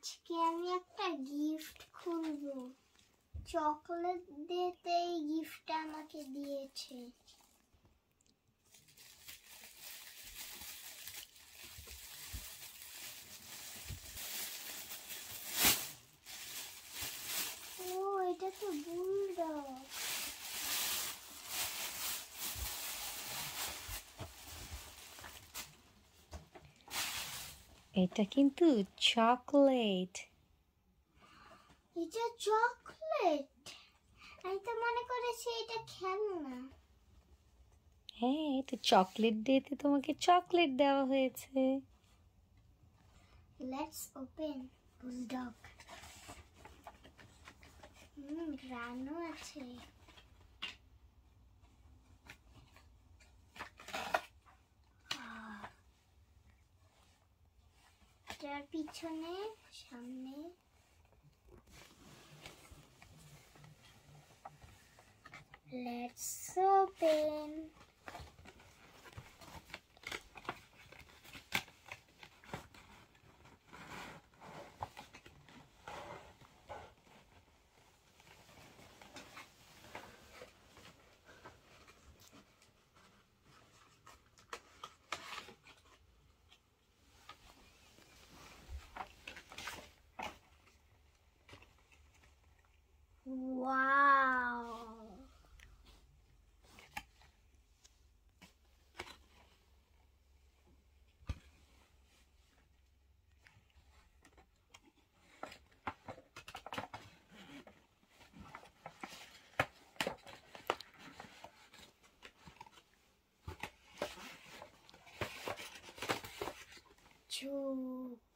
আজকে আমি একটা গিফট খুলবো। চকলেট দিতে এই গিফটটা আমাকে দিয়েছে। ও এটা তো বুলডগ। এটা কিন্তু চকলেট। এটা চকলেট? আমি তো মনে করেছি এটা খেলনা। হ্যাঁ, এটা চকলেট ডেতে তোমাকে চকলেট দেওয়া হয়েছে। Let's open bulldog. রানও আছে। এটার পিছনে সামনে লেটস ওপেন। Wow! চোখ।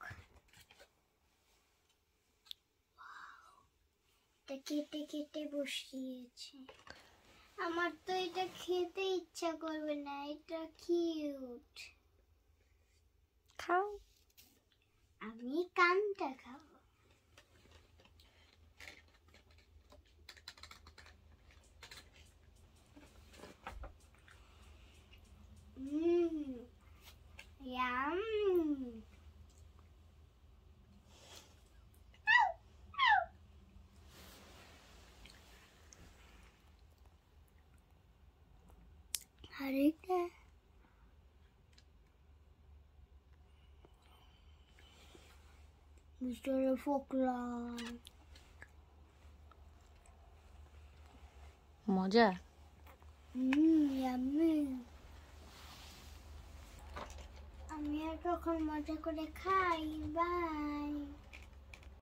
এটা কেটে কেটে বসিয়েছে। আমার তো এটা খেতে ইচ্ছা করবে না। এটা কিউট। খাও। আমি কানটা খাবো। ইয়াম। আরেকটা ভিতরে ফোকলা। মজা। ইয়াম্মি। আমি আর কখন মজা করে খাই। বাই।